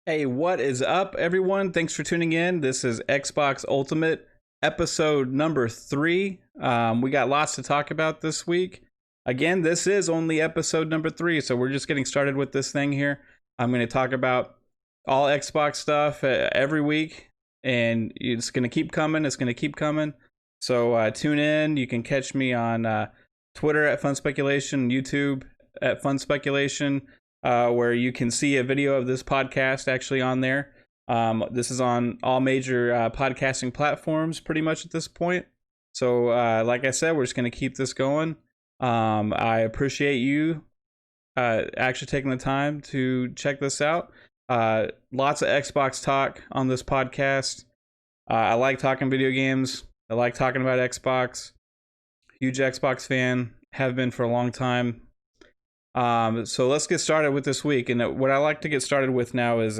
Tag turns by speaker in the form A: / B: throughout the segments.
A: Hey, what is up, everyone? Thanks for tuning in. This is Xbox Ultimate, episode number 3. We got lots to talk about this week. Again, this is only episode number 3, so we're just getting started with this thing here. I'm going to talk about all Xbox stuff every week, and it's going to keep coming. It's going to keep coming. So tune in. You can catch me on Twitter at Fun Speculation, YouTube at Fun Speculation, where you can see a video of this podcast actually on there. This is on all major podcasting platforms pretty much at this point. So like I said, we're just going to keep this going. I appreciate you actually taking the time to check this out. Lots of Xbox talk on this podcast. I like talking video games. I like talking about Xbox. Huge Xbox fan. Have been for a long time. So let's get started with this week. And what I like to get started with now is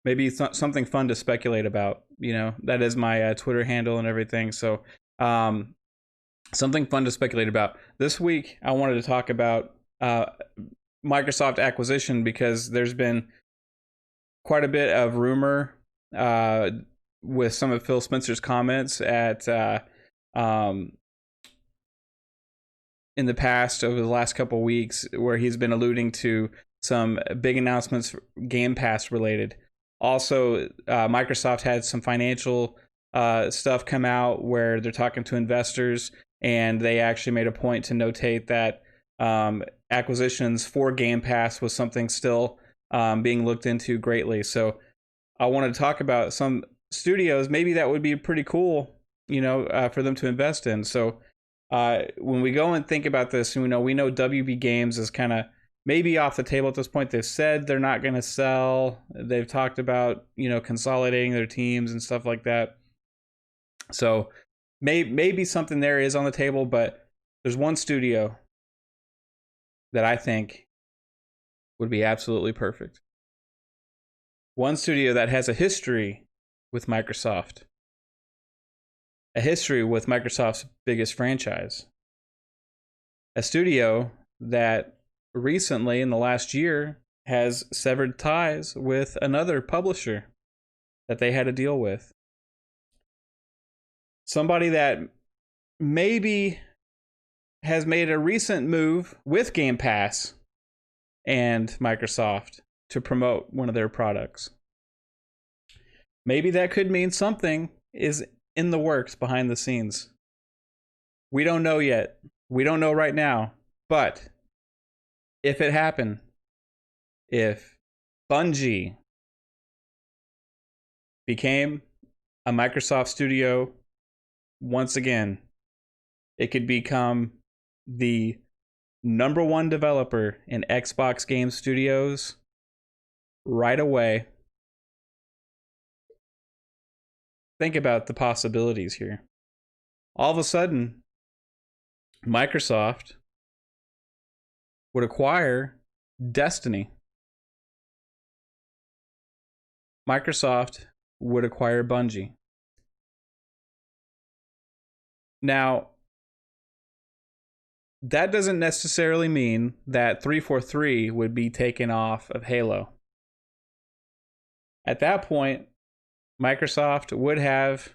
A: maybe something fun to speculate about. You know, that is my Twitter handle and everything. So something fun to speculate about. This week, I wanted to talk about Microsoft acquisition because there's been quite a bit of rumor with some of Phil Spencer's comments at in the past over the last couple of weeks, where he's been alluding to some big announcements Game Pass related. Also, Microsoft had some financial stuff come out where they're talking to investors, and they actually made a point to notate that acquisitions for Game Pass was something still being looked into greatly. So I wanted to talk about some studios maybe that would be pretty cool, you know, for them to invest in. So when we go and think about this, we know WB Games is kind of maybe off the table at this point. They've said they're not going to sell. They've talked about, you know, consolidating their teams and stuff like that. So maybe something there is on the table, but there's one studio that I think would be absolutely perfect. One studio that has a history with Microsoft. A history with Microsoft's biggest franchise. A studio that recently, in the last year, has severed ties with another publisher that they had to deal with. Somebody that maybe has made a recent move with Game Pass and Microsoft to promote one of their products. Maybe that could mean something is in the works behind the scenes. We don't know yet. We don't know right now. But if it happened, if Bungie became a Microsoft studio once again, it could become the number one developer in Xbox Game Studios right away. Think about the possibilities here. All of a sudden, Microsoft would acquire Destiny. Microsoft would acquire Bungie. Now, that doesn't necessarily mean that 343 would be taken off of Halo. At that point, Microsoft would have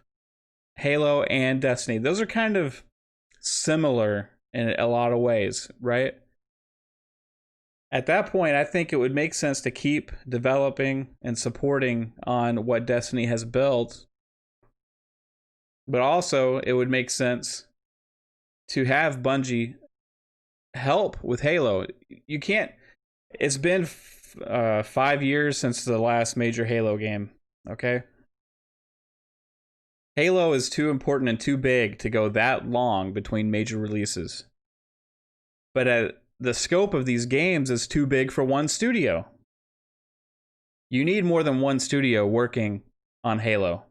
A: Halo and Destiny. Those are kind of similar in a lot of ways, right? At that point, I think it would make sense to keep developing and supporting on what Destiny has built. But also, it would make sense to have Bungie help with Halo. You can't... It's been 5 years since the last major Halo game, okay? Halo is too important and too big to go that long between major releases. But the scope of these games is too big for one studio. You need more than one studio working on Halo.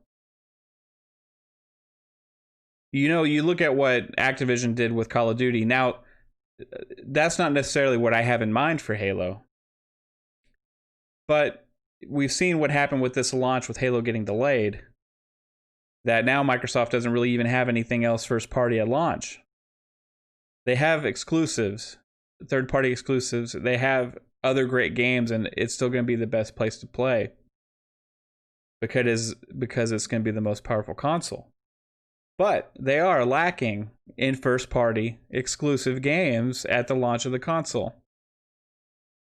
A: You know, you look at what Activision did with Call of Duty. Now, that's not necessarily what I have in mind for Halo. But we've seen what happened with this launch with Halo getting delayed. That now Microsoft doesn't really even have anything else first party at launch. They have exclusives, third party exclusives. They have other great games, and it's still going to be the best place to play. because it's going to be the most powerful console. But they are lacking in first-party exclusive games at the launch of the console.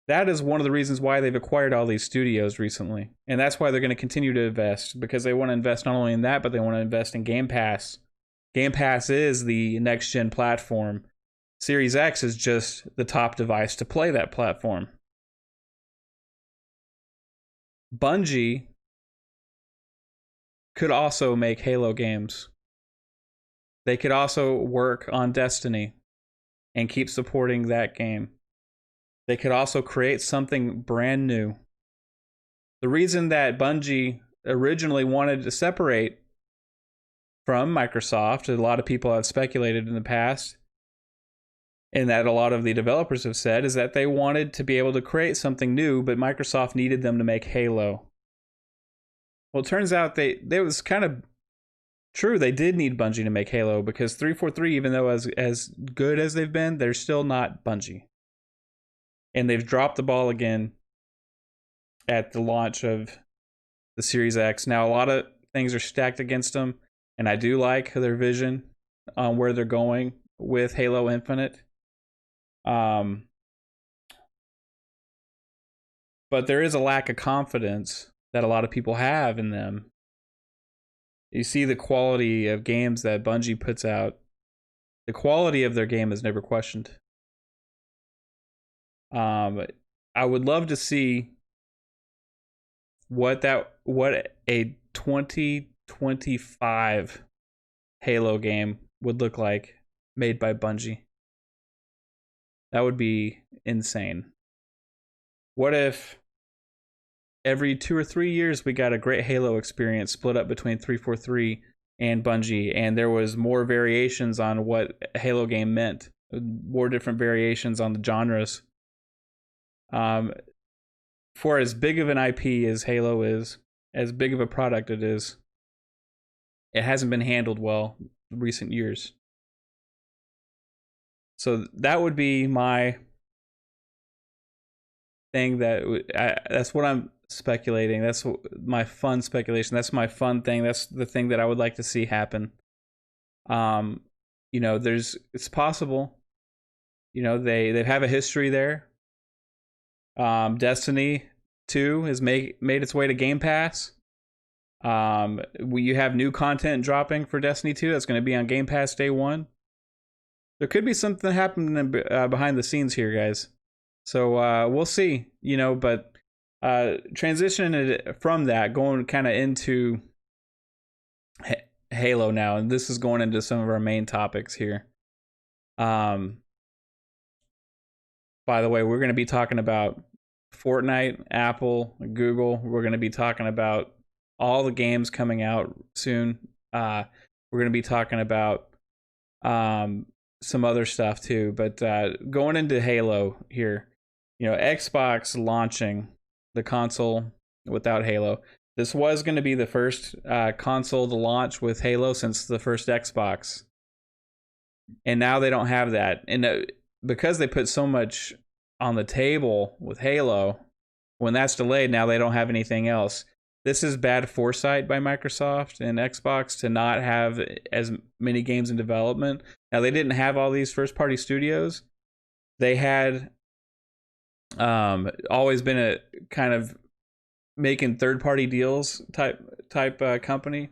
A: That is one of the reasons why they've acquired all these studios recently. And that's why they're going to continue to invest, because they want to invest not only in that, but they want to invest in Game Pass. Game Pass is the next-gen platform. Series X is just the top device to play that platform. Bungie could also make Halo games. They could also work on Destiny and keep supporting that game. They could also create something brand new. The reason that Bungie originally wanted to separate from Microsoft, a lot of people have speculated in the past, and that a lot of the developers have said, is that they wanted to be able to create something new, but Microsoft needed them to make Halo. Well, it turns out it was kind of true. They did need Bungie to make Halo, because 343, even though as good as they've been, they're still not Bungie. And they've dropped the ball again at the launch of the Series X. Now, a lot of things are stacked against them, and I do like their vision on where they're going with Halo Infinite. But there is a lack of confidence that a lot of people have in them. You see the quality of games that Bungie puts out. The quality of their game is never questioned. I would love to see what a 2025 Halo game would look like made by Bungie. That would be insane. What if every 2 or 3 years we got a great Halo experience split up between 343 and Bungie, and there was more variations on what a Halo game meant, more different variations on the genres. For as big of an IP as Halo is, as big of a product it is, it hasn't been handled well in recent years. So that would be my thing. That's what I'm speculating. That's my fun speculation. That's my fun thing. That's the thing that I would like to see happen. It's possible. They have a history there. Destiny 2 has made its way to Game Pass. You have new content dropping for Destiny 2 that's going to be on Game Pass day one. There could be something happening behind the scenes here, guys. So we'll see. But transitioning from that, going kind of into Halo now, and this is going into some of our main topics here. By the way, we're going to be talking about Fortnite, Apple, Google. We're going to be talking about all the games coming out soon. We're going to be talking about some other stuff too. But going into Halo here, Xbox launching the console without Halo. This was going to be the first console to launch with Halo since the first Xbox. And now they don't have that. And because they put so much on the table with Halo, when that's delayed, now they don't have anything else. This is bad foresight by Microsoft and Xbox to not have as many games in development. Now, they didn't have all these first-party studios. They had always been a kind of making third-party deals type company.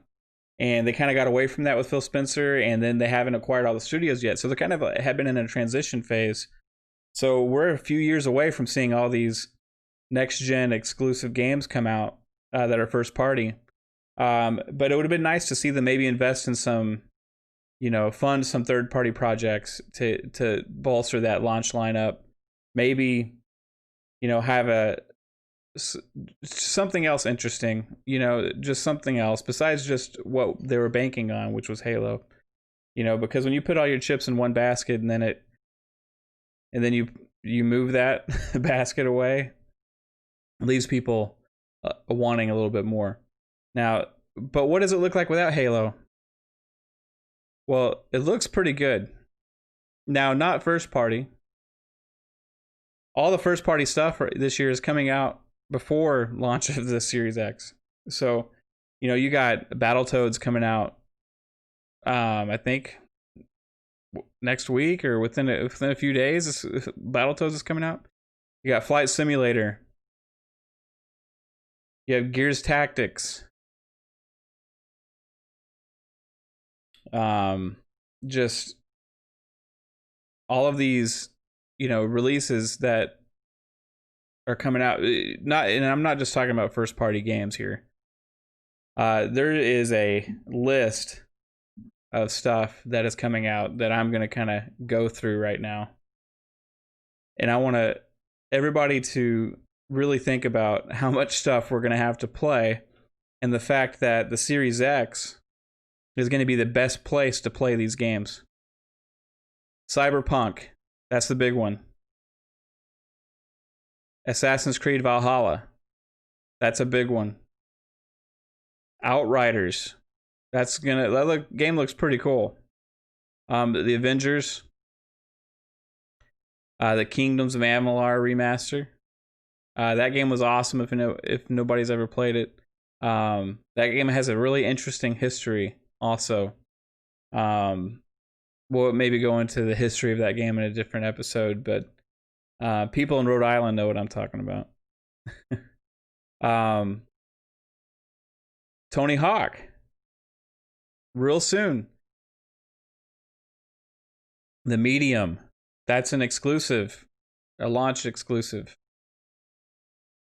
A: And they kind of got away from that with Phil Spencer, and then they haven't acquired all the studios yet. So they kind of have been in a transition phase. So we're a few years away from seeing all these next-gen exclusive games come out that are first-party. But it would have been nice to see them maybe invest in some, fund some third-party projects to bolster that launch lineup. Maybe, have something else interesting, just something else besides just what they were banking on, which was Halo. Because when you put all your chips in one basket and then you move that basket away, it leaves people wanting a little bit more. Now, but what does it look like without Halo? Well, it looks pretty good. Now, not first party. All the first party stuff this year is coming out before launch of the Series X. So You know, you got Battletoads coming out. I think next week or within a few days. Battletoads is coming out. You got Flight Simulator. You have Gears Tactics. Just all of these, you know, releases that are coming out. Not, and I'm not just talking about first party games here. There is a list of stuff that is coming out that I'm gonna kind of go through right now, and I want everybody to really think about how much stuff we're gonna have to play, and the fact that the Series X is going to be the best place to play these games. Cyberpunk, that's the big one. Assassin's Creed Valhalla, that's a big one. Outriders, that game looks pretty cool. The Avengers, the Kingdoms of Amalur remaster. That game was awesome if nobody's ever played it. That game has a really interesting history also. We'll maybe go into the history of that game in a different episode, but people in Rhode Island know what I'm talking about. Tony Hawk, real soon. The Medium, that's an exclusive, a launch exclusive.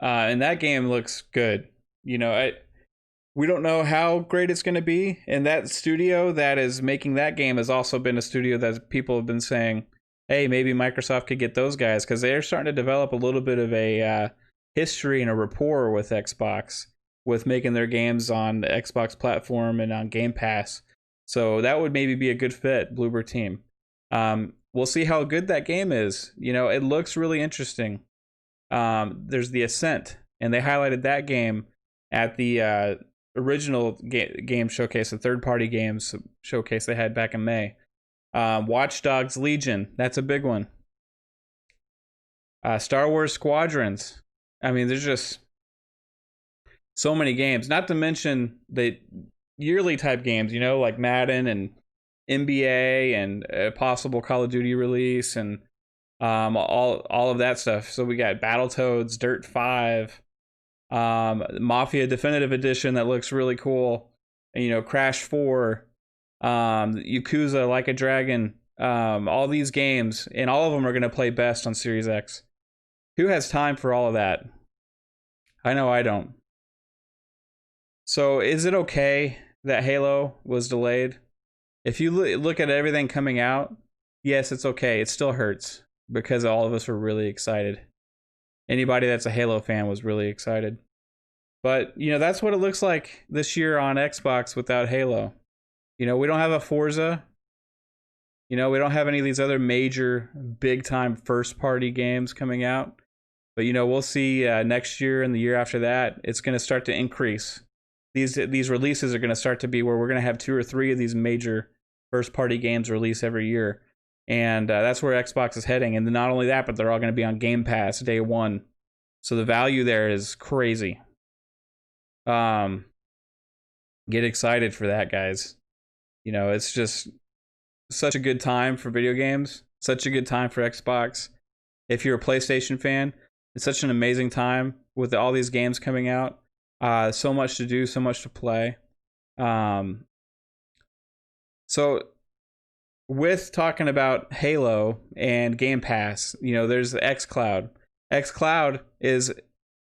A: And that game looks good. You know, we don't know how great it's going to be. And that studio that is making that game has also been a studio that people have been saying, hey, maybe Microsoft could get those guys, because they're starting to develop a little bit of a history and a rapport with Xbox, with making their games on the Xbox platform and on Game Pass. So that would maybe be a good fit, Bloober Team. We'll see how good that game is. You know, it looks really interesting. There's The Ascent, and they highlighted that game at the original game showcase, the third-party games showcase they had back in May. Watch Dogs Legion, that's a big one. Star Wars Squadrons. I mean, there's just so many games. Not to mention the yearly type games, you know, like Madden and NBA and a possible Call of Duty release and all of that stuff. So we got Battletoads, Dirt 5, Mafia Definitive Edition that looks really cool. And, you know, Crash 4, Yakuza Like a Dragon, all these games, and all of them are going to play best on Series X. Who has time for all of that? I know I don't. So is it okay that Halo was delayed? If you look at everything coming out, yes, it's okay. It still hurts because all of us were really excited. Anybody that's a Halo fan was really excited. But, you know, that's what it looks like this year on Xbox without Halo. You know, we don't have a Forza. You know, we don't have any of these other major big-time first-party games coming out. But, you know, we'll see next year and the year after that, it's going to start to increase. These releases are going to start to be where we're going to have 2 or 3 of these major first-party games release every year. And that's where Xbox is heading. And not only that, but they're all going to be on Game Pass day one. So the value there is crazy. Get excited for that, guys. You know, it's just such a good time for video games. Such a good time for Xbox. If you're a PlayStation fan, it's such an amazing time with all these games coming out. So much to do, so much to play. So with talking about Halo and Game Pass, you know, there's the Xcloud. Xcloud is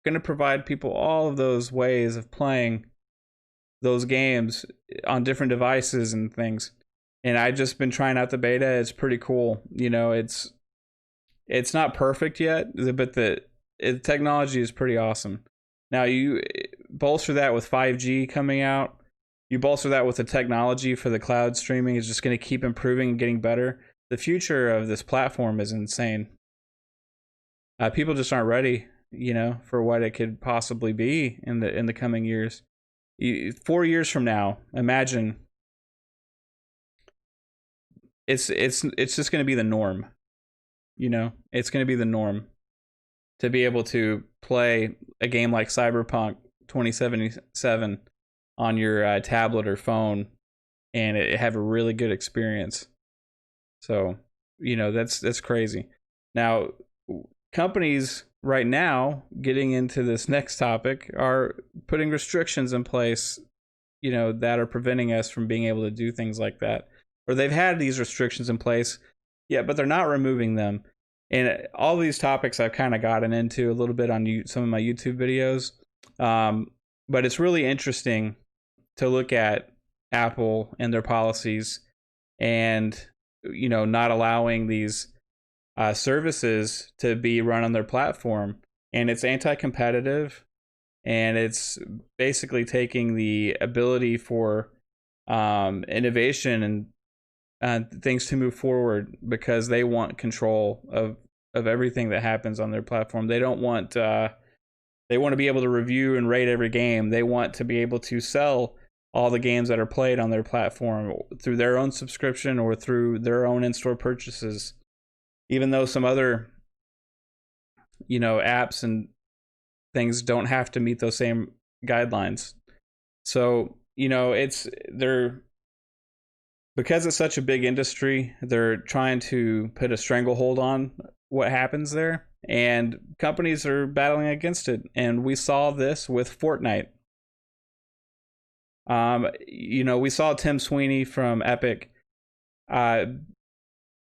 A: going to provide people all of those ways of playing those games on different devices and things. And I've just been trying out the beta. It's pretty cool. You know, it's not perfect yet, but the technology is pretty awesome. Now you bolster that with 5G coming out. You bolster that with the technology for the cloud streaming is just going to keep improving and getting better. The future of this platform is insane. People just aren't ready, you know, for what it could possibly be in the coming years. 4 years from now, imagine it's just going to be the norm. You know, it's going to be the norm to be able to play a game like Cyberpunk 2077 on your tablet or phone, and have a really good experience. So, that's crazy. Now, companies right now, getting into this next topic, are putting restrictions in place, that are preventing us from being able to do things like that. Or they've had these restrictions in place, but they're not removing them. And all these topics I've kind of gotten into a little bit on some of my YouTube videos. But it's really interesting to look at Apple and their policies, and not allowing these services to be run on their platform. And it's anti-competitive, and it's basically taking the ability for innovation and things to move forward, because they want control of everything that happens on their platform. They don't want they want to be able to review and rate every game. They want to be able to sell all the games that are played on their platform through their own subscription or through their own in-store purchases. Even though some other, apps and things don't have to meet those same guidelines. So, because it's such a big industry, they're trying to put a stranglehold on what happens there, and companies are battling against it. And we saw this with Fortnite. We saw Tim Sweeney from Epic over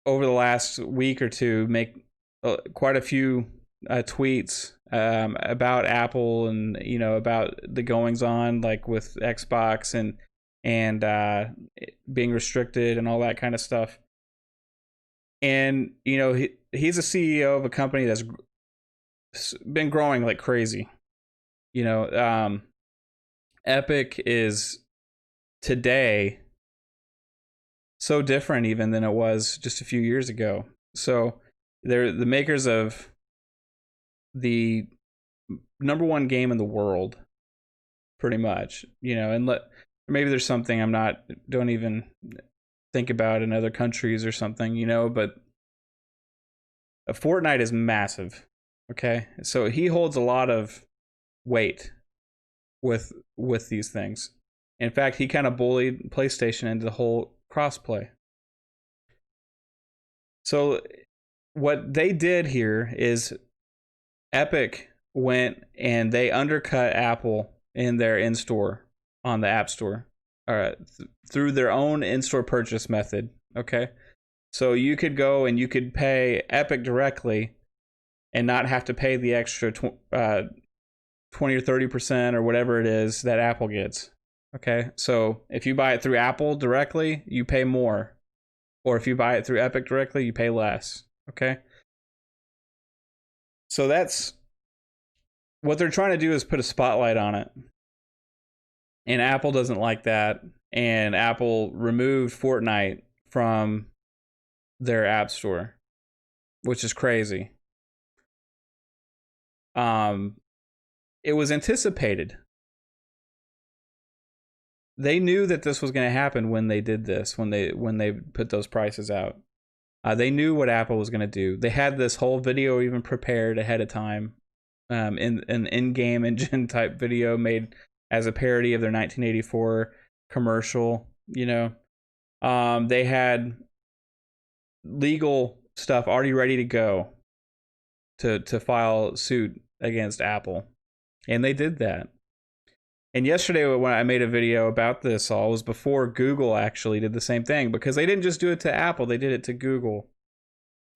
A: the last week or two make quite a few tweets about Apple, and about the goings on, like with Xbox and being restricted and all that kind of stuff. And he's a CEO of a company that's been growing like crazy. Epic is today so different even than it was just a few years ago. So they're the makers of the number one game in the world, pretty much. And maybe there's something don't even think about in other countries or something, but Fortnite is massive. Okay, so he holds a lot of weight with these things. In fact, he kind of bullied PlayStation into the whole crossplay. So what they did here is Epic went and they undercut Apple in their in-store on the App Store through their own in-store purchase method. Okay, so you could go and you could pay Epic directly and not have to pay the extra 20 or 30% or whatever it is that Apple gets. Okay, so if you buy it through Apple directly, you pay more, or if you buy it through Epic directly, you pay less. Okay, so that's what they're trying to do, is put a spotlight on it. And Apple doesn't like that, and Apple removed Fortnite from their App Store, which is crazy. It was anticipated. They knew that this was going to happen when they did this, when they put those prices out. They knew what Apple was going to do. They had this whole video even prepared ahead of time, in an in-game engine type video made as a parody of their 1984 commercial. They had legal stuff already ready to go to file suit against Apple, and they did that. And yesterday when I made a video about this all, was before Google actually did the same thing, because they didn't just do it to Apple, they did it to Google.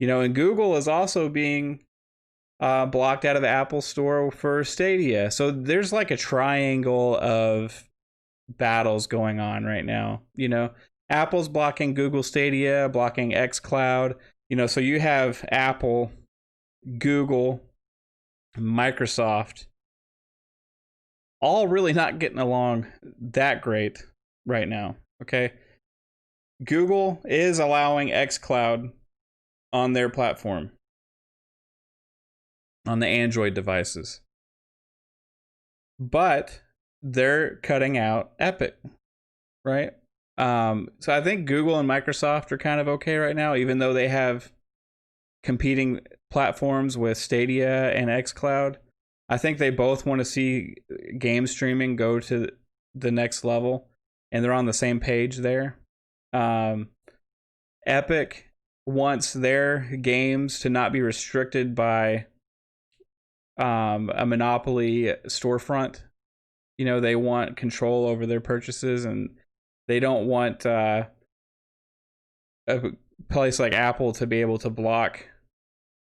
A: And Google is also being blocked out of the Apple Store for Stadia. So there's like a triangle of battles going on right now. Apple's blocking Google Stadia, blocking Xcloud. So you have Apple, Google, Microsoft, all really not getting along that great right now. Okay, Google is allowing Xcloud on their platform, on the Android devices, but they're cutting out Epic, right? So I think Google and Microsoft are kind of okay right now, even though they have competing platforms with Stadia and Xcloud. I think they both want to see game streaming go to the next level, and they're on the same page there. Epic wants their games to not be restricted by a monopoly storefront. They want control over their purchases, and they don't want a place like Apple to be able to block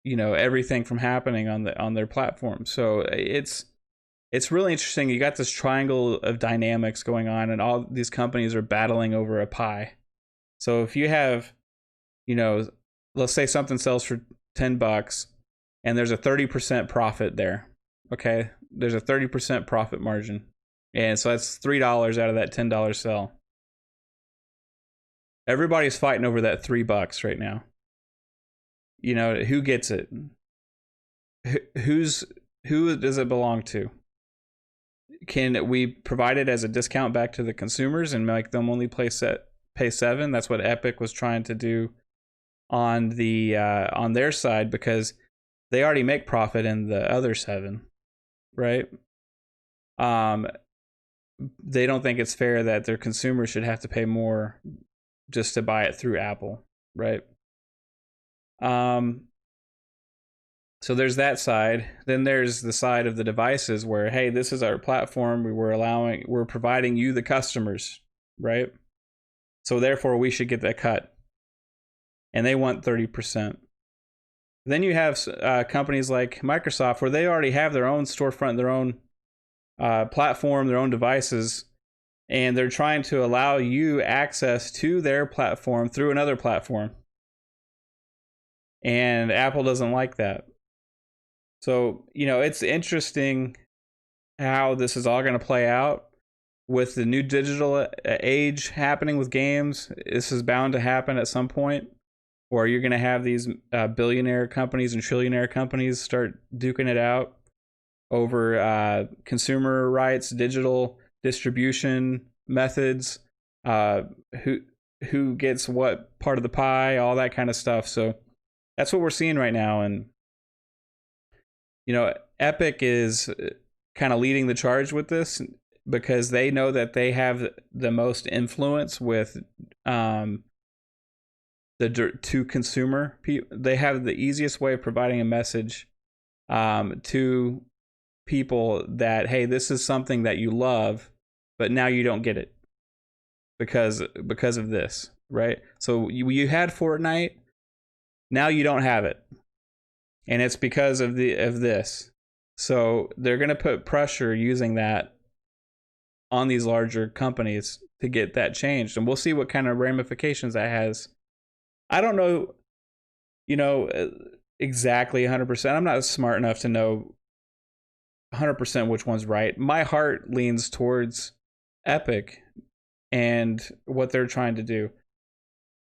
A: everything from happening on their platform. So it's really interesting. You got this triangle of dynamics going on, and all these companies are battling over a pie. So if you have, let's say something sells for $10 and there's a 30% profit there. Okay, there's a 30% profit margin, and so that's $3 out of that $10 sell. Everybody's fighting over that $3 right now. Who gets it? Who does it belong to? Can we provide it as a discount back to the consumers and make them only pay $7? That's what Epic was trying to do on their side, because they already make profit in the other $7, right? They don't think it's fair that their consumers should have to pay more just to buy it through Apple, right? So there's that side. Then there's the side of the devices where, hey, this is our platform. We're providing you the customers, right? So therefore we should get that cut. And they want 30%. Then you have companies like Microsoft, where they already have their own storefront, their own platform, their own devices, and they're trying to allow you access to their platform through another platform. And Apple doesn't like that. So, it's interesting how this is all going to play out with the new digital age happening with games. This is bound to happen at some point, where you're going to have these billionaire companies and trillionaire companies start duking it out over consumer rights, digital distribution methods, who gets what part of the pie, all that kind of stuff. So that's what we're seeing right now. And Epic is kind of leading the charge with this, because they know that they have the most influence with to consumer people. They have the easiest way of providing a message to people that, hey, this is something that you love, but now you don't get it because of this, right? So you had Fortnite, now you don't have it, and it's because of this. So they're going to put pressure using that on these larger companies to get that changed, and we'll see what kind of ramifications that has. I don't know, exactly 100%. I'm not smart enough to know 100% which one's right. My heart leans towards Epic and what they're trying to do.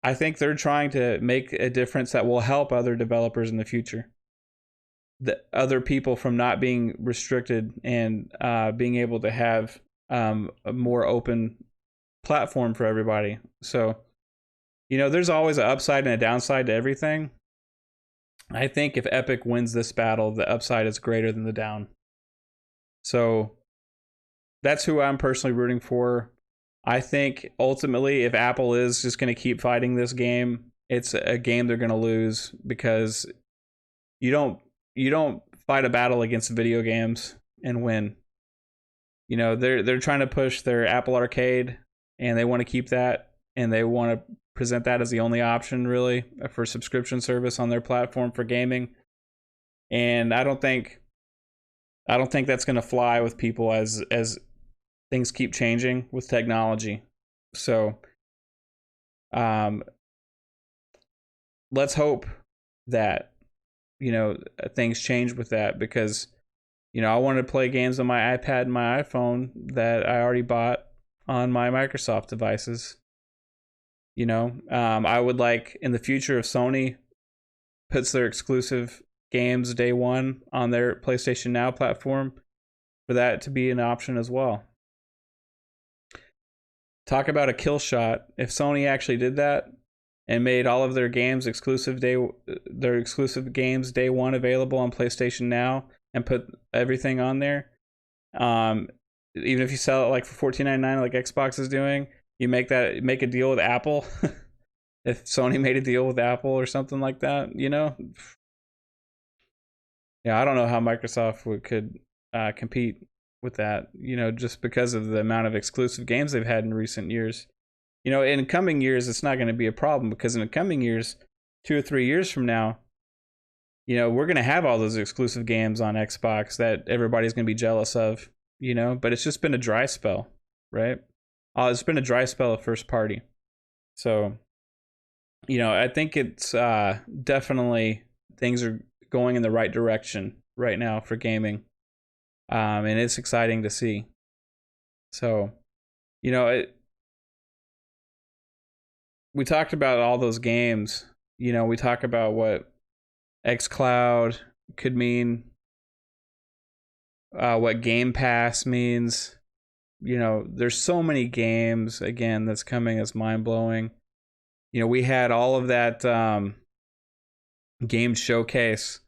A: I think they're trying to make a difference that will help other developers in the future. The other people from not being restricted and being able to have a more open platform for everybody. So, there's always an upside and a downside to everything. I think if Epic wins this battle, the upside is greater than the down. So that's who I'm personally rooting for. I think ultimately, if Apple is just going to keep fighting this game, it's a game they're going to lose, because you don't fight a battle against video games and win. They're trying to push their Apple Arcade, and they want to keep that, and they want to present that as the only option really for subscription service on their platform for gaming. And I don't think that's going to fly with people as things keep changing with technology. So let's hope that things change with that, because I want to play games on my iPad and my iPhone that I already bought on my Microsoft devices. I would like in the future, if Sony puts their exclusive games day one on their PlayStation Now platform, for that to be an option as well. Talk about a kill shot. If Sony actually did that and made all of their games their exclusive games day one available on PlayStation Now, and put everything on there, even if you sell it like for $14.99, like Xbox is doing, you make a deal with Apple. If Sony made a deal with Apple or something like that, yeah, I don't know how Microsoft could compete with that. Just because of the amount of exclusive games they've had in recent years. In coming years, it's not going to be a problem because in the coming years, 2 or 3 years from now, we're going to have all those exclusive games on Xbox that everybody's going to be jealous of, but it's just been a dry spell, right? It's been a dry spell of first party. So, I think it's definitely things are going in the right direction right now for gaming. And it's exciting to see. So, we talked about all those games. We talk about what Xcloud could mean, what Game Pass means. There's so many games, again, that's coming that's mind-blowing. We had all of that game showcase,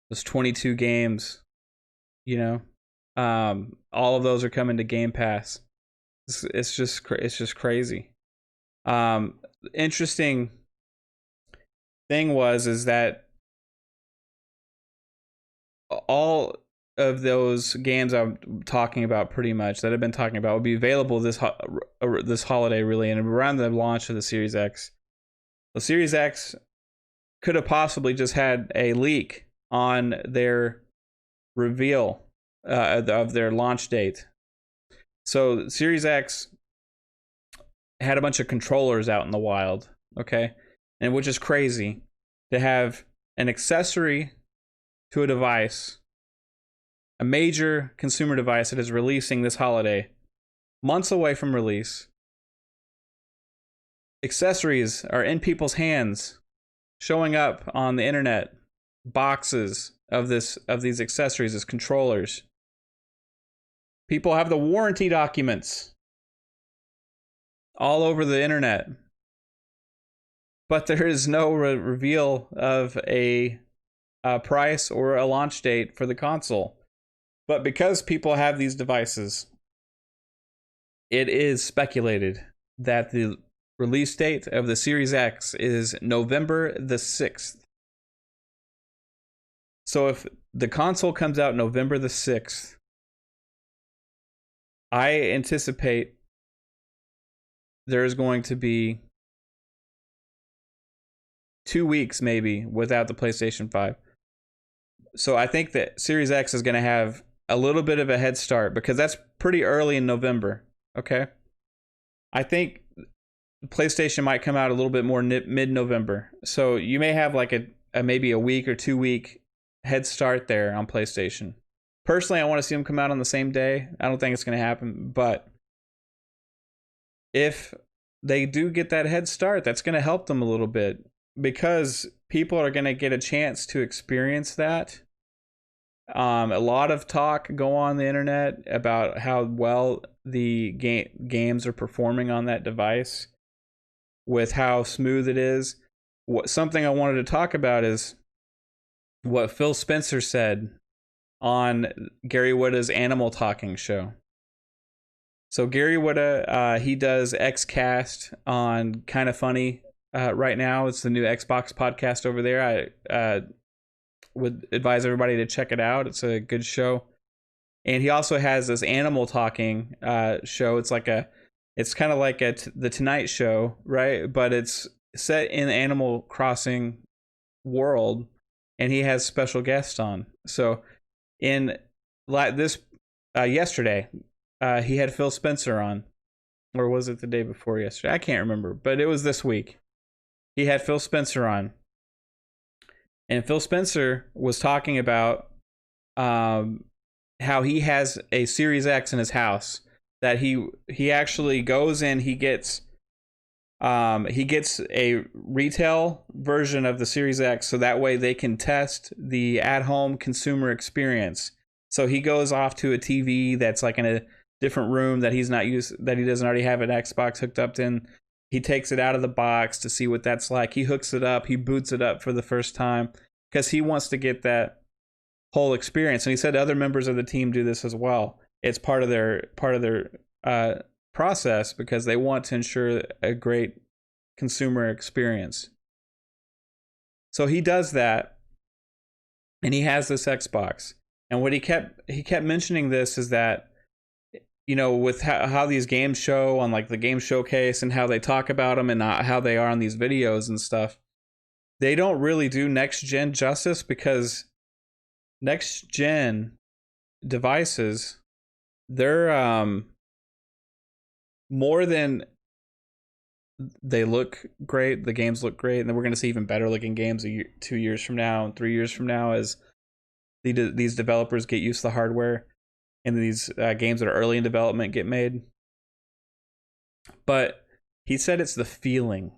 A: those 22 games, all of those are coming to Game Pass. It's just crazy. Interesting thing is that all of those games I'm talking about, pretty much that I've been talking about, will be available this holiday, really, and around the launch of the Series X. The Series X could have possibly just had a leak on their reveal of their launch date. So Series X had a bunch of controllers out in the wild, okay? And which is crazy to have an accessory to a device, a major consumer device that is releasing this holiday, months away from release. Accessories are in people's hands, showing up on the internet, boxes of these accessories as controllers. People have the warranty documents all over the internet, but there is no reveal of a price or a launch date for the console. But because people have these devices, it is speculated that the release date of the Series X is November the 6th. So if the console comes out November the 6th, I anticipate there's going to be 2 weeks maybe without the PlayStation 5. So I think that Series X is going to have a little bit of a head start because that's pretty early in November, okay? I think PlayStation might come out a little bit more mid-November. So you may have like a maybe a week or 2 week head start there on PlayStation. Personally, I want to see them come out on the same day. I don't think it's going to happen, but if they do get that head start, that's going to help them a little bit because people are going to get a chance to experience that. A lot of talk go on the internet about how well the games are performing on that device, with how smooth it is. Something I wanted to talk about is what Phil Spencer said on Gary Whitta's Animal Talking show. So Gary Whitta, he does Xcast on Kind of Funny right now. It's the new Xbox podcast over there. I would advise everybody to check it out. It's a good show. And he also has this Animal Talking show. It's kind of like the Tonight Show, right? But it's set in the Animal Crossing world, and he has special guests on. So in this yesterday, he had Phil Spencer on, or was it the day before yesterday? I can't remember, but it was this week. He had Phil Spencer on, and Phil Spencer was talking about how he has a Series X in his house that he actually goes in, he gets a retail version of the Series X, so that way they can test the at-home consumer experience. So he goes off to a TV that's like in a different room that he's not used, that he doesn't already have an Xbox hooked up in. He takes it out of the box to see what that's like. He hooks it up, he boots it up for the first time because he wants to get that whole experience. And he said other members of the team do this as well. It's part of their process because they want to ensure a great consumer experience. So he does that, and he has this Xbox. And what he kept mentioning this is that, with how these games show on like the game showcase and how they talk about them and how they are on these videos and stuff, they don't really do next gen justice, because next gen devices, they're more than they look great. The games look great, and then we're going to see even better looking games 2 years from now and 3 years from now as these developers get used to the hardware and these games that are early in development get made. But he said it's the feeling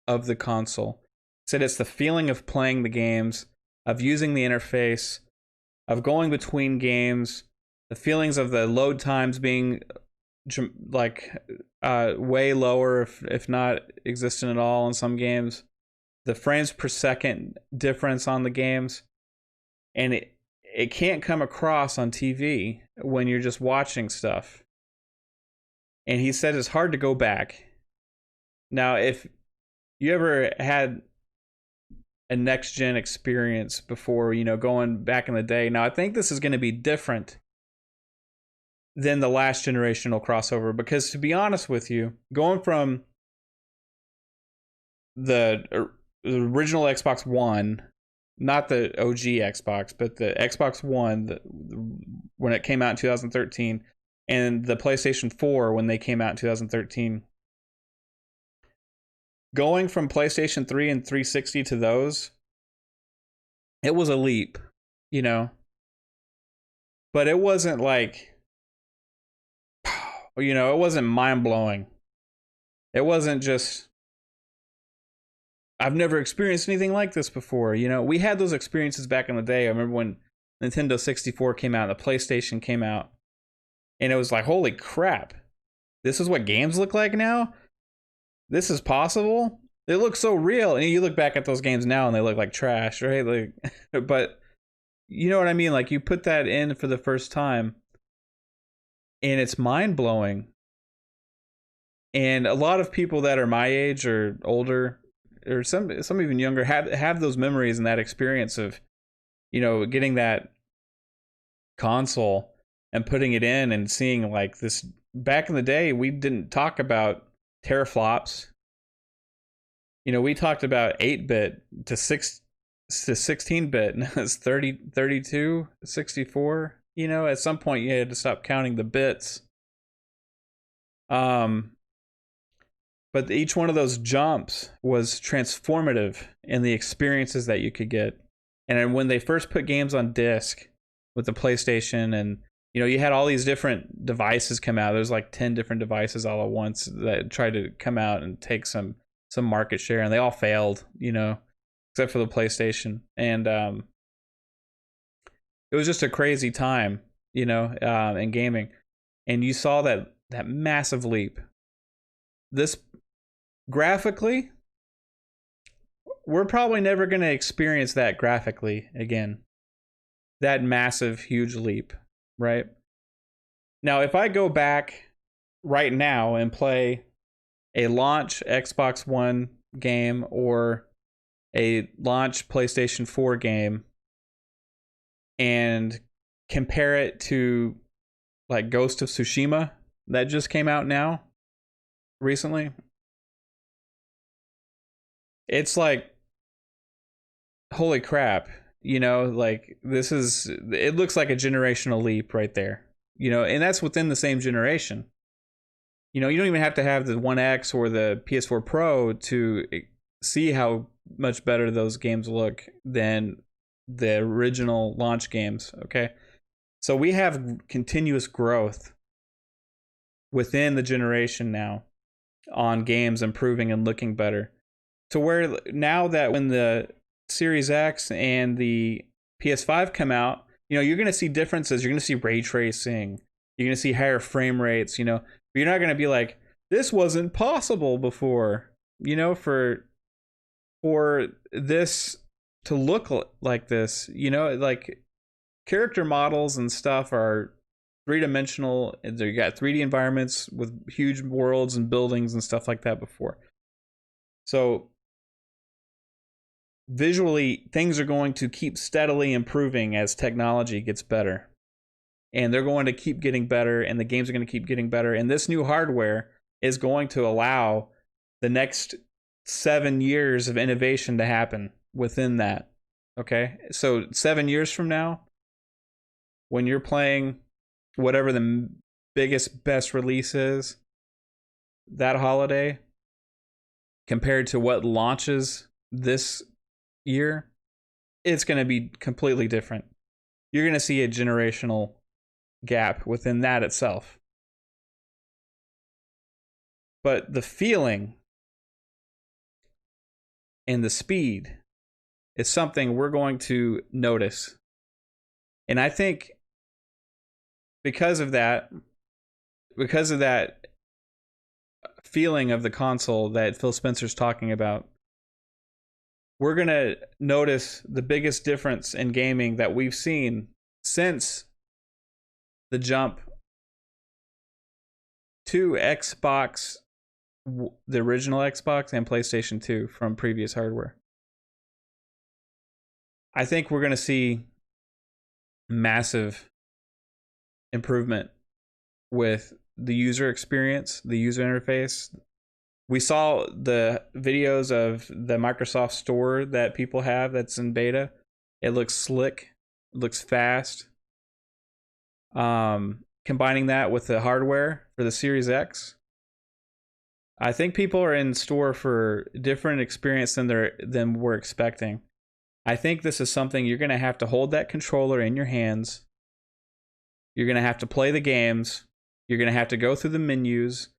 A: of the console. He said it's the feeling of playing the games, of using the interface, of going between games, the feelings of the load times being like way lower, if not existent at all in some games, the frames per second difference on the games, and it can't come across on TV when you're just watching stuff. And he said it's hard to go back. Now, if you ever had a next gen experience before, going back in the day, now I think this is going to be different than the last generational crossover, because to be honest with you, going from the original Xbox One, not the OG Xbox, but the Xbox One when it came out in 2013, and the PlayStation 4 when they came out in 2013, going from PlayStation 3 and 360 to those, it was a leap, but it wasn't like, it wasn't mind-blowing. It wasn't just, I've never experienced anything like this before. We had those experiences back in the day. I remember when Nintendo 64 came out and the PlayStation came out, and it was like, holy crap, this is what games look like now? This is possible? They look so real. And you look back at those games now and they look like trash, right? Like, but you know what I mean? Like, you put that in for the first time and it's mind-blowing. And a lot of people that are my age or older, or some even younger, have those memories and that experience of, getting that console and putting it in and seeing like this. Back in the day, we didn't talk about teraflops. We talked about 8-bit to 16-bit, and it's 30, 32, 64. At some point you had to stop counting the bits. But each one of those jumps was transformative in the experiences that you could get. And when they first put games on disc with the PlayStation, and you had all these different devices come out. There's like 10 different devices all at once that tried to come out and take some market share, and they all failed, except for the PlayStation. And it was just a crazy time, in gaming. And you saw that massive leap. This, graphically, we're probably never going to experience that graphically again. That massive, huge leap, right? Now, if I go back right now and play a launch Xbox One game or a launch PlayStation 4 game and compare it to like Ghost of Tsushima that just came out now recently, it's like, holy crap, like it looks like a generational leap right there, and that's within the same generation. You don't even have to have the One X or the PS4 Pro to see how much better those games look than the original launch games, okay? So we have continuous growth within the generation now on games improving and looking better. To where now that when the Series X and the PS5 come out, you're going to see differences. You're going to see ray tracing. You're going to see higher frame rates, but you're not going to be like, this wasn't possible before, for this to look like this, like character models and stuff are three-dimensional. You got 3D environments with huge worlds and buildings and stuff like that before. So visually, things are going to keep steadily improving as technology gets better. And they're going to keep getting better, and the games are going to keep getting better. And this new hardware is going to allow the next 7 years of innovation to happen within that. Okay? So 7 years from now, when you're playing whatever the biggest, best release is that holiday, compared to what launches this year, it's going to be completely different. You're going to see a generational gap within that itself. But the feeling and the speed is something we're going to notice. And I think because of that feeling of the console that Phil Spencer's talking about, we're going to notice the biggest difference in gaming that we've seen since the jump to Xbox, the original Xbox, and PlayStation 2 from previous hardware. I think we're going to see massive improvement with the user experience, the user interface. We saw the videos of the Microsoft Store that people have that's in beta. It looks slick, it looks fast. Combining that with the hardware for the Series X, I think people are in store for different experience than we're expecting. I think this is something you're going to have to hold that controller in your hands. You're going to have to play the games. You're going to have to go through the menus.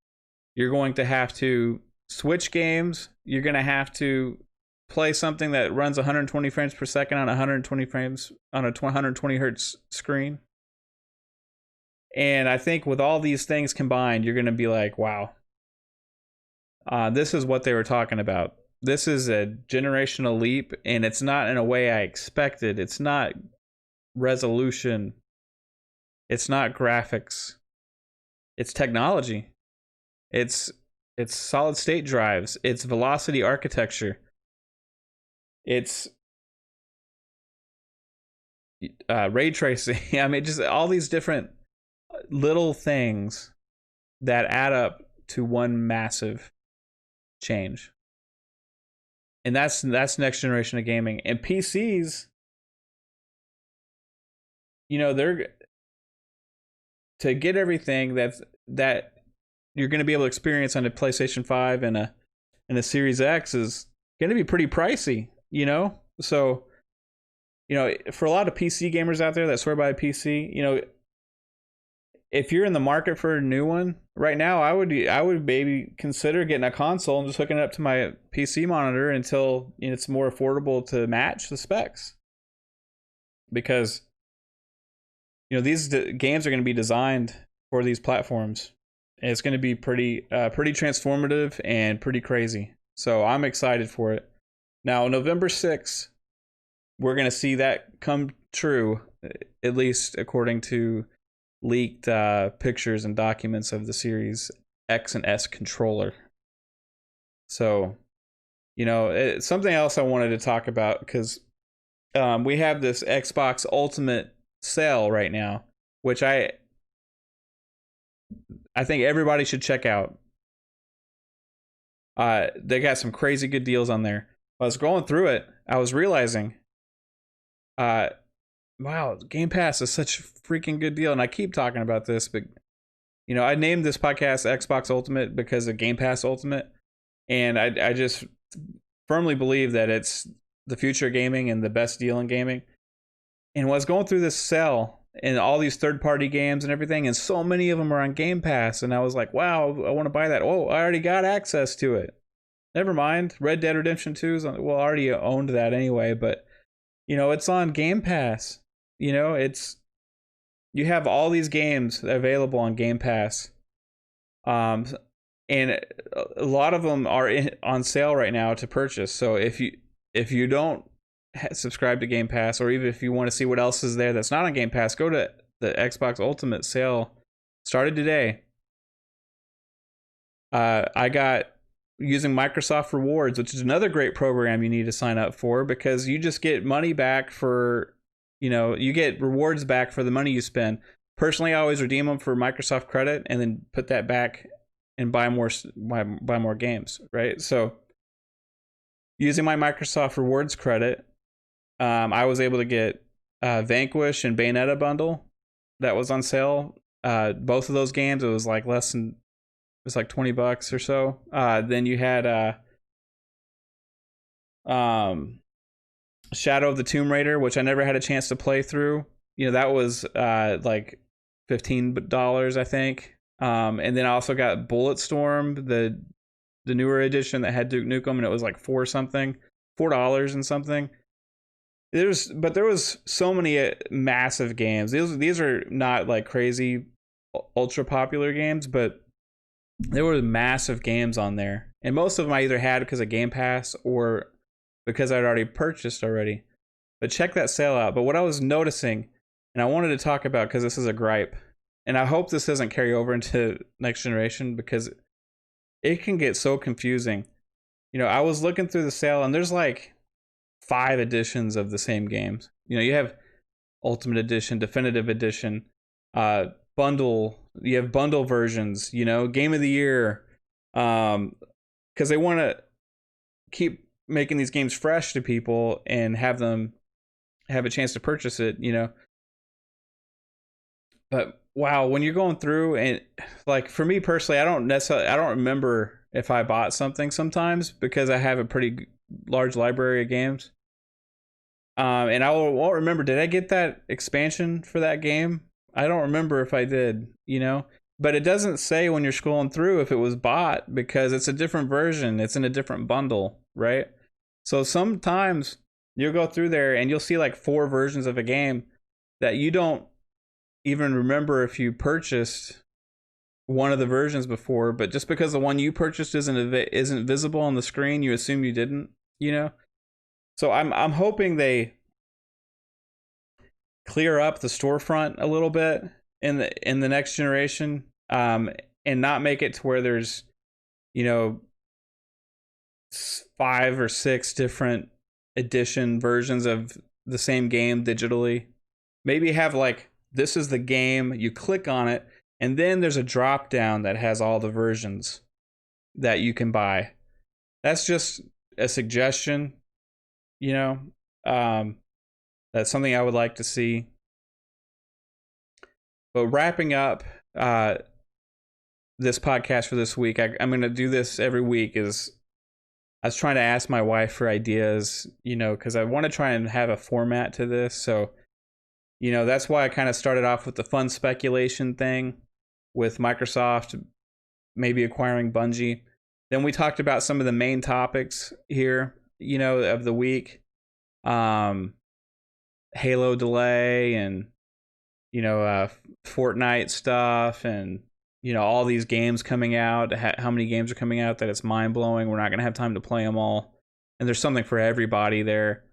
A: You're going to have to switch games. You're going to have to play something that runs 120 frames per second on 120 frames on a 120 hertz screen. And I think with all these things combined, you're going to be like, wow, this is what they were talking about. This is a generational leap, and it's not in a way I expected. It's not resolution. It's not graphics. It's technology. It's solid state drives. It's velocity architecture. It's ray tracing. I mean, just all these different little things that add up to one massive change. And that's next generation of gaming. And PCs, they're to get everything that you're going to be able to experience on a PlayStation 5 and a Series X is going to be pretty pricey, So, for a lot of PC gamers out there that swear by a PC, if you're in the market for a new one right now, I would maybe consider getting a console and just hooking it up to my PC monitor until it's more affordable to match the specs. Because these games are going to be designed for these platforms, and it's going to be pretty transformative and pretty crazy. So I'm excited for it. Now, November 6th, we're going to see that come true, at least according to leaked pictures and documents of the Series X and S controller. So, it's something else I wanted to talk about, because we have this Xbox Ultimate sale right now, which I think everybody should check out. They got some crazy good deals on there. I was going through it, I was realizing, wow, Game Pass is such a freaking good deal. And I keep talking about this, but I named this podcast Xbox Ultimate because of Game Pass Ultimate. And I just firmly believe that it's the future of gaming and the best deal in gaming. And when I was going through this sale and all these third-party games and everything, and so many of them are on Game Pass, and I was like, wow, I want to buy that. Oh, I already got access to it. Never mind. Red Dead Redemption 2 is on, well, I already owned that anyway, but it's on Game Pass. It's, you have all these games available on Game Pass. And a lot of them are on sale right now to purchase. So if you don't subscribe to Game Pass, or even if you want to see what else is there that's not on Game Pass, go to the Xbox Ultimate sale. Started today. I got using Microsoft Rewards, which is another great program you need to sign up for, because you just get money back for, you get rewards back for the money you spend. Personally, I always redeem them for Microsoft credit and then put that back and buy more games, right? So using my Microsoft Rewards credit, I was able to get Vanquish and Bayonetta bundle that was on sale. Both of those games, it was like $20 or so. Then you had Shadow of the Tomb Raider, which I never had a chance to play through. That was like $15, I think. And then I also got Bulletstorm, the newer edition that had Duke Nukem, and it was like $4 and something. There was so many massive games. These are not like crazy ultra popular games, but there were massive games on there, and most of them I either had because of Game Pass or because I'd already purchased already. But check that sale out. But what I was noticing, and I wanted to talk about because this is a gripe, and I hope this doesn't carry over into next generation because it can get so confusing. I was looking through the sale, and there's like 5 editions of the same games. You have Ultimate Edition, Definitive Edition, bundle. You have bundle versions. Game of the Year, because they want to keep making these games fresh to people and have them have a chance to purchase it. But wow, when you're going through, and like for me personally, I don't remember if I bought something sometimes because I have a pretty large library of games. And I won't remember, did I get that expansion for that game? I don't remember if I did, but it doesn't say when you're scrolling through if it was bought because it's a different version. It's in a different bundle, right? So sometimes you'll go through there and you'll see like 4 versions of a game that you don't even remember if you purchased one of the versions before, but just because the one you purchased isn't visible on the screen, you assume you didn't, So I'm hoping they clear up the storefront a little bit in the next generation, and not make it to where there's 5 or 6 different edition versions of the same game digitally. Maybe have like, this is the game, you click on it, and then there's a drop down that has all the versions that you can buy. That's just a suggestion, that's something I would like to see. But wrapping up this podcast for this week, I'm going to do this every week. I was trying to ask my wife for ideas, because I want to try and have a format to this. So, that's why I kind of started off with the fun speculation thing with Microsoft maybe acquiring Bungie. Then we talked about some of the main topics here, of the week. Halo delay and Fortnite stuff, and all these games coming out, how many games are coming out that it's mind-blowing. We're not going to have time to play them all, and there's something for everybody there.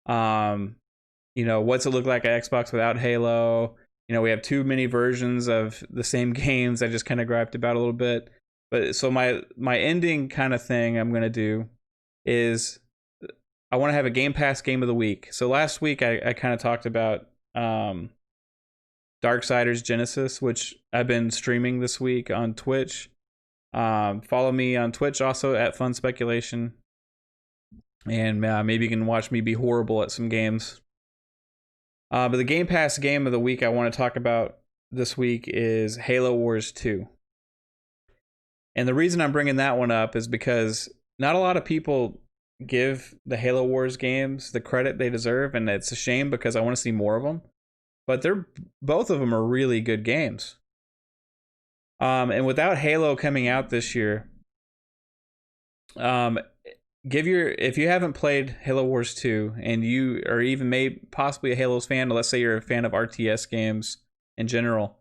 A: What's it look like at Xbox without Halo? We have too many versions of the same games. I just kind of griped about a little bit. But so my ending kind of thing I'm going to do is I want to have a Game Pass game of the week. So last week I kind of talked about Darksiders Genesis, which I've been streaming this week on Twitch. Follow me on Twitch also at Fun Speculation. And maybe you can watch me be horrible at some games. But the Game Pass game of the week I want to talk about this week is Halo Wars 2. And the reason I'm bringing that one up is because not a lot of people give the Halo Wars games the credit they deserve, and it's a shame because I want to see more of them. But both of them are really good games. And without Halo coming out this year, if you haven't played Halo Wars 2 and you are even possibly a Halo's fan, let's say you're a fan of RTS games in general,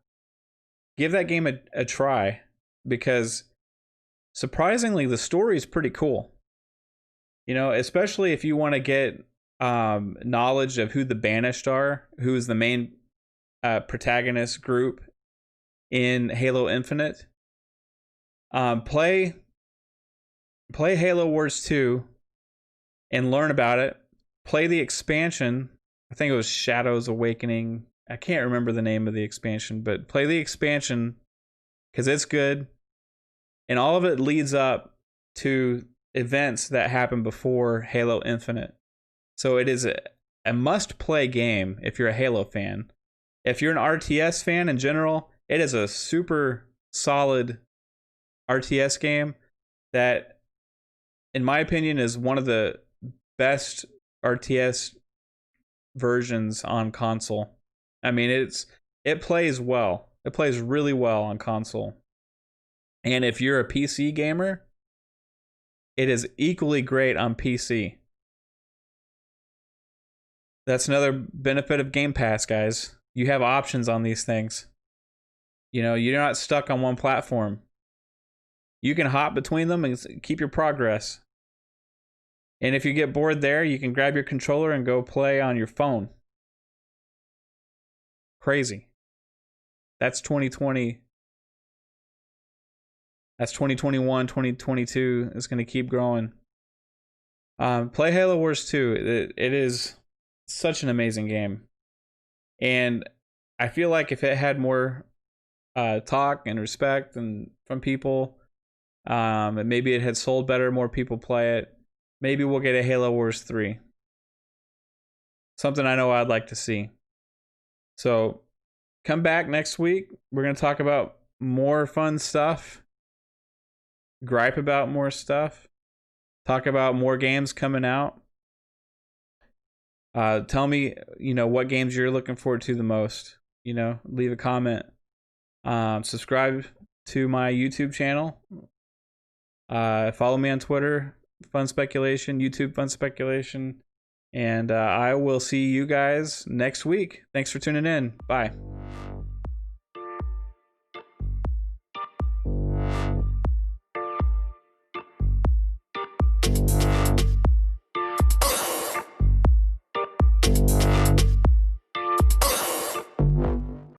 A: give that game a try, because surprisingly the story is pretty cool. Especially if you want to get knowledge of who the Banished are, who is the main protagonist group in Halo Infinite. Play Halo Wars 2 and learn about it. Play the expansion. I think it was Shadows Awakening. I can't remember the name of the expansion, but play the expansion because it's good. And all of it leads up to events that happened before Halo Infinite. So it is a must-play game if you're a Halo fan. If you're an RTS fan in general, it is a super solid RTS game that, in my opinion, is one of the best RTS versions on console. I mean, it plays well. It plays really well on console. And if you're a PC gamer, it is equally great on PC. That's another benefit of Game Pass, guys. You have options on these things. You know, you're not stuck on one platform. You can hop between them and keep your progress. And if you get bored there, you can grab your controller and go play on your phone. Crazy. That's 2020. That's 2021, 2022. It's going to keep growing. Play Halo Wars 2. It is such an amazing game. And I feel like if it had more talk and respect and from people, and maybe it had sold better, more people play it, maybe we'll get a Halo Wars 3. Something I know I'd like to see. So come back next week. We're going to talk about more fun stuff, gripe about more stuff, talk about more games coming out. Tell me, what games you're looking forward to the most. Leave a comment. Subscribe to my YouTube channel. Follow me on Twitter, Fun Speculation, YouTube Fun Speculation. And I will see you guys next week. Thanks for tuning in. Bye.